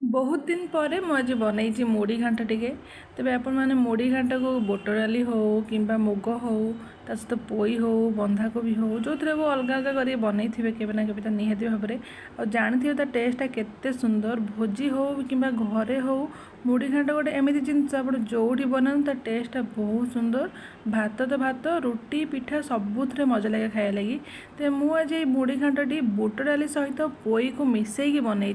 बहुत दिन पर मुझे बनई मुढ़ी घांट टे तेज आपण मैंने मुढ़ी घांट को बुट डाली हो कि मुग हो ता सहित पोई हो बंधाकोबी हो जो थे वो अलग अलग कर बनई थे के निहती भाव में और जानते ता टेस्टा केते सुंदर भोजी हो कि घरे हो मुढ़ी घांट गोटे एमती जिनस आप जोड़ी बनाऊँ ता टेस्टा बहुत सुंदर भात तो भात रुटी पिठा सबुथ मजा लगे खाया लगी तो मुझे मुढ़ी घांटी बुट डाली सहित पोई को मिसई बनई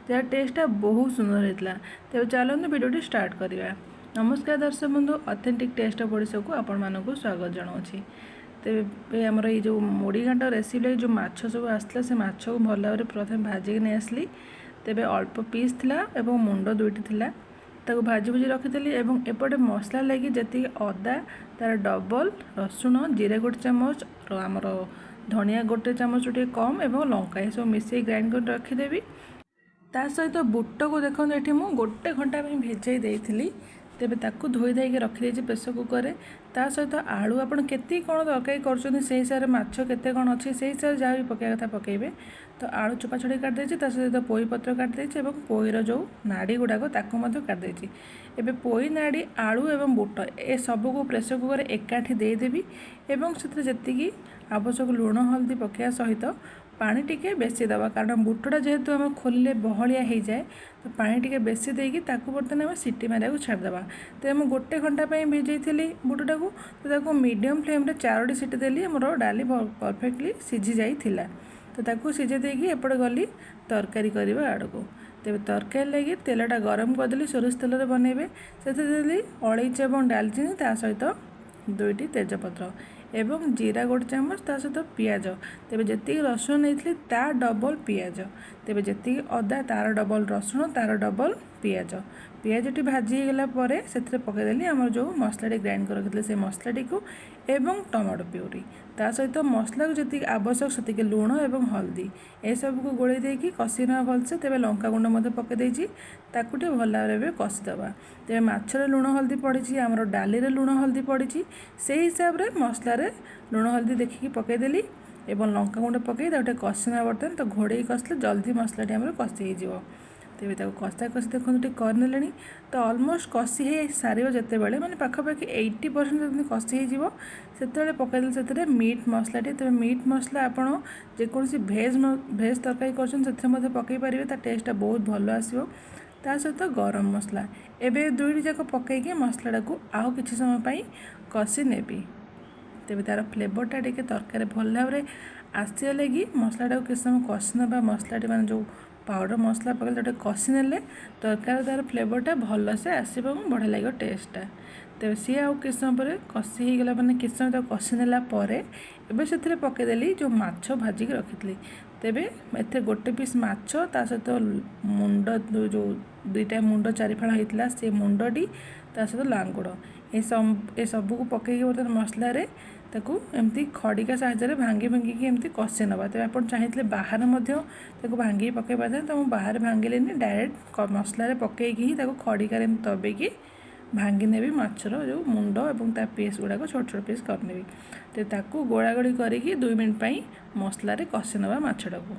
जहाँ टेस्टा बहुत सुंदर होता तेज चलते भिडियो स्टार्ट करवा। नमस्कार दर्शक बंधु, ऑथेंटिक टेस्ट ओडिशा को आपण मानक स्वागत जनाऊँगी। तेज आमर ये जो मुढ़ी घांट रेसिपी जो माछ सब आसला से माछ को भल भाव प्रथम भाजिक नहीं आसली तेज अल्प पीस थिला एवं मुंड दुईटी थिला ताको भाजी भुजी रखी एपटे मसला लगी जी अदा तार डबल रसुण जीरा गोटे चामच आमर धनिया गोटे चामच टे कम एवं लंका ये सब मिसई ग्राइंड कर रखीदेवी। ता सहित बुट को देखो ये मुझे गोटे घंटा भेजाई देती तेरे ताकू धोई धाई रखी प्रेसर कुकर में ता सहित आलू आप केती कौन तरकारी कर हिसाब से माछ केते कौन अच्छी से हिसाब से जहाँ भी पकड़ा कथा पकेबे। तो आलू चोपा छड़ी काटिदेची ता सहित पोई पत्र काटिदेची और पोईर जो नाड़ी गुड़ाक ताकू काटिदेची। एबे पोई नाड़ी आलू एवं बुट ए सब को प्रेसर कुकर एकाठी देदेवी एवं से जी आवश्यक लुण हल्दी पकड़ा सहित पानी टिके बेसी दबा कारण बुटटा जेहेतु आम खोलिले बहलिया हो जाए तो पानी टिके बेसी देकी ताकू बर्तमान आम सीटी मारिया छाड़देवा। तो मुझे गोटे घंटा भिजई थी बुटटा को तो मीडियम फ्लेम रे 4टी सीटी देली मोर डाली परफेक्टली सीझी जाइथिला। तो ताकू सीझे देकी एपटे गली तरकारी करवा आड़ को तेज तरकारी लगी तेलटा गरम करदेली सोरिष तेल बनइबे से देली अलैची और डालचीनी ता सहित 2टी तेजपत्र एवं जीरा गोटे चामच ता सहित पियाज तेज जी रसुण नहीं ता डबल पियाज तेज जी अदा तार डबल रसुण तार डबल पियाज पियाजटी भाजी गला से पकईदेली आम जो मसलाटी ग्राइंड कर रखी से मसलाटी को एवं टमाटो प्यूरी ता सहित मसला को जी आवश्यक से लुण और हल्दी ए सब को गोल देकी कषि ना भलसे तेज लंका गुंड पकईदेची ताकूटे भल भाव कषिदबा। तेज माछर लुण हल्दी पड़ी आमर डाली लुण हल्दी पड़ी से हिसाब से मसलार लुण हल्दी देखिकी पकईदेली एवं लंका गुंड पकई गोटे कषिना बर्तन तो घोड़े कसले जल्दी मसलाटी आम कषि हो तेज कषा कषि देखते करने तो अलमोस्ट कषि सार जिते बड़े मैंने पाखापाखि 80% कषि से पकईदे से मीट मसलाटी तेज मीट मसला आपड़ जेकोसी भेज तरकारी कर पकई पारे टेस्टा बहुत भल आसो ता सहित गरम मसला एवं दुईटी जाक पकईकि मसलाटा को आउ कि समय कषि नेबी तेज तार फ्लेवरटा टे तरकारी भल भाव में आसा लगी मसलाटा को किसी समय कषि ना मसलाटी मान जो पाउडर मसला पकड़े गोटे कषि ने तरकारी तार फ्लेवरटा भल से आसो बढ़िया लगे टेस्टा। तेज सी आउ कि समय कषि होगला मैंने कि समय कषि नेला से पकईदेली जो माछ भाजिक रखी तेबे एथे गोटे पीस माछ ता सहित मुंड जो 2टा मुंड 4 फाड़ होता से मुंडटी ता सहित लांगुड़ ए सब को पकईकि बर्तमान मसला ताकू एमती खड़िका साहाय्य भांगी भांगिकी एमती कषि नवा। तेज आप चाहिए बाहर भांगी पकई पारे तो मुझे बाहर भांगिले डायरेक्ट मसला पकईकि ही खड़िकार दबेकी भांगी नेबी माछर जो मुंड और ता पीस गुड़ाक छोट छोट पीस करनेबी तो ताकू गोड़ा गोड़ी करिकी 2 मिनट मसलार कषि नवा माछटा को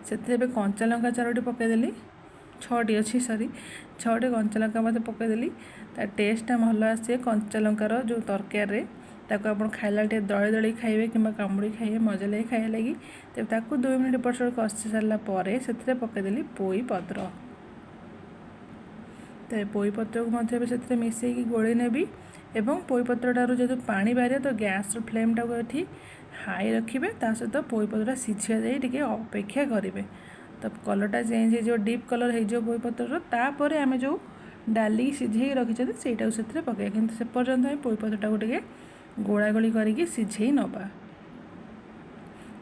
से कंचा लंका 4टी पकईदेली 6टी अच्छी सॉरी 6टी कंचा लंका मत पकईदेली ता टेस्टा भल आसे कंचा लंकार जो तरकारी ताको आप खाइला दली दली खाइबे कि कामुड़ी खाइबे मजा लगे खाया लगी तेज ताकू 2 मिनट एपट कषि सारापर से पकईदेली पोई पत्र तो पोई पत्र को मिसई गोली नेबी एवं पोई पत्रटार जो पानी बाहर तो गैस फ्लेमटा को ये हाई रखिए ता सहित पोई पत्रटा सीझा जाए टे अपेक्षा करेंगे तो कलरटा चेंज हो डीप कलर हो पोई पत्र तापर आम जो डाली सीझे रखी से पकड़ा कि से पर्यंत पोई पत्रटा को टे गोड़ा गोली करके सीझे नवा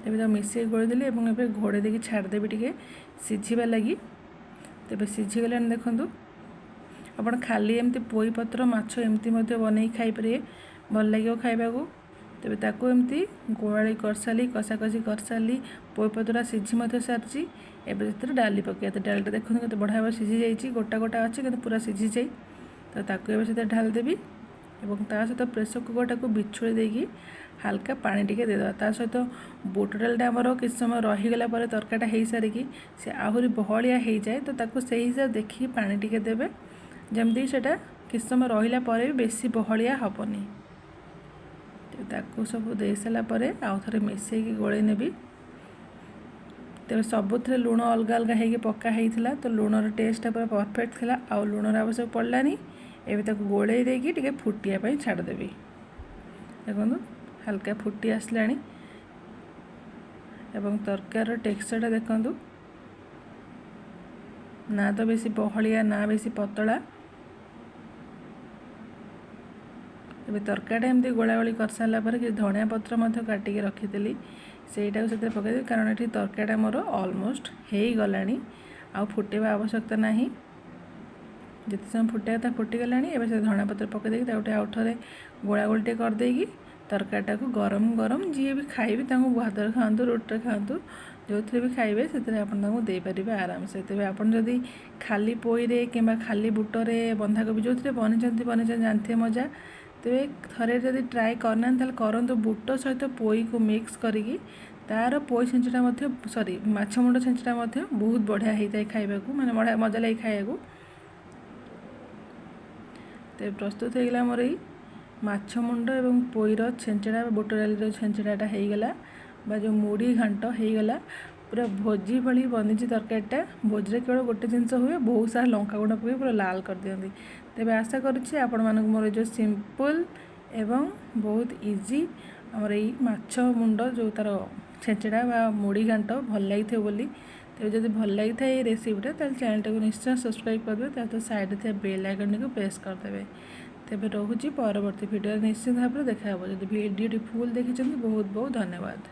तेज तो मिसई गोलीदेली और घोड़े देकी छाड़देवी टे सीझा लगी तेज सीझीगला देखूँ आप खाली एमती पोई पत्र माछ एमती बनई खाईपारे भल लगे खाइबा तेज ताकू एमती गोड़ी कर सारी कषा कषि कर सारी पोई पत्रटा सीझी सारी एवं से डाली पकड़ा तो डालीटा देखते केते बढ़िया भाव सीझी जाइए गोटा गोटा अच्छी कि पूरा सीझी जाए तो ताकू से ढाल देवी ଏବଂ ତା ସହିତ ପ୍ରେସର କୁକରଟାକୁ ବିଛୁଳି ଦେଇକି ହାଲକା ପାଣି ଟିକେ ଦେଇଦେବା। ତା ସହିତ ବୁଟ ଡାଲିଟା ଆମର କିଛି ସମୟ ରହିଗଲା ପରେ ତରକାରୀଟା ହେଇସାରିକି ସେ ଆହୁରି ବହଳିଆ ହେଇଯାଏ, ତ ତାକୁ ସେଇ ହିସାବରେ ଦେଖିକି ପାଣି ଟିକେ ଦେବେ, ଯେମିତି ସେଇଟା କିଛି ସମୟ ରହିଲା ପରେ ବି ବେଶୀ ବହଳିଆ ହେବନି। ତାକୁ ସବୁ ଦେଇସାରିଲା ପରେ ଆଉ ଥରେ ମିଶାଇକି ଗୋଳେଇ ନେବି। ତେବେ ସବୁଥିରେ ଲୁଣ ଅଲଗା ଅଲଗା ହେଇକି ପକା ହେଇଥିଲା, ତ ଲୁଣର ଟେଷ୍ଟଟା ପୁରା ପରଫେକ୍ଟ ଥିଲା, ଆଉ ଲୁଣର ଆବଶ୍ୟକ ପଡ଼ିଲାନି। ଏବେ ତାକୁ ଗୋଳେଇ ଦେଇକି ଟିକେ ଫୁଟିବା ପାଇଁ ଛାଡ଼ିଦେବି। ଦେଖନ୍ତୁ ହାଲକା ଫୁଟି ଆସିଲାଣି ଏବଂ ତରକାରୀର ଟେକ୍ସଚରଟା ଦେଖନ୍ତୁ, ନା ତ ବେଶୀ ବହଳିଆ ନା ବେଶୀ ପତଳା। ଏବେ ତରକାରୀଟା ଏମିତି ଗୋଳାଗୋଳି କରିସାରିଲା ପରେ କିଛି ଧଣିଆ ପତ୍ର ମଧ୍ୟ କାଟିକି ରଖିଥିଲି, ସେଇଟାକୁ ସେଥିରେ ପକାଇଦେବି, କାରଣ ଏଠି ତରକାରୀଟା ମୋର ଅଲମୋଷ୍ଟ ହେଇଗଲାଣି, ଆଉ ଫୁଟେଇବା ଆବଶ୍ୟକତା ନାହିଁ। ଯେତେ ସମୟ ଫୁଟିବା କଥା ଫୁଟିଗଲାଣି। ଏବେ ସେ ଧଣିଆ ପତ୍ର ପକାଇ ଦେଇକି ତାକୁ ଆଉ ଥରେ ଗୋଳାଗୋଳି ଟିକେ କରିଦେଇକି ତରକାରୀଟାକୁ ଗରମ ଗରମ ଯିଏ ବି ଖାଇବେ ତାଙ୍କୁ ଭାତରେ ଖାଆନ୍ତୁ, ରୁଟିରେ ଖାଆନ୍ତୁ, ଯେଉଁଥିରେ ବି ଖାଇବେ ସେଥିରେ ଆପଣ ତାଙ୍କୁ ଦେଇପାରିବେ ଆରାମସେ। ତେବେ ଆପଣ ଯଦି ଖାଲି ପୋଇରେ କିମ୍ବା ଖାଲି ବୁଟରେ ବନ୍ଧାକୋବି ଯେଉଁଥିରେ ବନେଇଛନ୍ତି ଜାଣିଥିବେ ମଜା। ତେବେ ଥରେ ଯଦି ଟ୍ରାଏ କରିନାହାନ୍ତି ତାହେଲେ କରନ୍ତୁ। ବୁଟ ସହିତ ପୋଇକୁ ମିକ୍ସ କରିକି ତା'ର ପୋଇ ଛେଞ୍ଚଟା ମଧ୍ୟ ମାଛ ମୁଣ୍ଡ ଛେଞ୍ଚଟା ମଧ୍ୟ ବହୁତ ବଢ଼ିଆ ହେଇଥାଏ ଖାଇବାକୁ, ମାନେ ବଢ଼ିଆ ମଜା ଲାଗେ ଖାଇବାକୁ। ତେବେ ପ୍ରସ୍ତୁତ ହେଇଗଲା ଆମର ଏଇ ମାଛ ମୁଣ୍ଡ ଏବଂ ପୋଇର ଛେଞ୍ଚଡ଼ା, ବୁଟ ଡାଲିର ଛେଞ୍ଚଡ଼ାଟା ହେଇଗଲା, ବା ଯେଉଁ ମୁଢ଼ି ଘାଣ୍ଟ ହେଇଗଲା। ପୁରା ଭୋଜି ଭଳି ବନିଛି ତରକାରୀଟା। ଭୋଜିରେ କେବଳ ଗୋଟେ ଜିନିଷ ହୁଏ, ବହୁତ ସାରା ଲଙ୍କାଗୁଣ୍ଡ ପକାଇ ପୁରା ଲାଲ କରିଦିଅନ୍ତି। ତେବେ ଆଶା କରୁଛି ଆପଣମାନଙ୍କୁ ମୋର ଯେଉଁ ସିମ୍ପଲ୍ ଏବଂ ବହୁତ ଇଜି ଆମର ଏଇ ମାଛ ମୁଣ୍ଡ ଯେଉଁ ତା'ର ଛେଞ୍ଚଡ଼ା ବା ମୁଢ଼ି ଘାଣ୍ଟ ଭଲ ଲାଗିଥିବ ବୋଲି। ତେବେ ଯଦି ଭଲ ଲାଗିଥାଏ এই ରେସିପିଟା, ତାହେଲେ ଚ୍ୟାନେଲଟାକୁ ନିଶ୍ଚୟ ସବସ୍କ୍ରାଇବ୍ କରିଦେବେ, ତା ସହିତ ସାଇଡ଼ରେ ଥିବା ବେଲ୍ ଆଇକନ୍ଟିକୁ ପ୍ରେସ୍ କରିଦେବେ। ତେବେ ରହୁଛି, ପରବର୍ତ୍ତୀ ଭିଡ଼ିଓରେ ନିଶ୍ଚିତ ଭାବରେ ଦେଖା ହେବ। ଯଦି ଭିଡ଼ିଓଟି ଫୁଲ୍ ଦେଖିଛନ୍ତି ବହୁତ ବହୁତ ଧନ୍ୟବାଦ।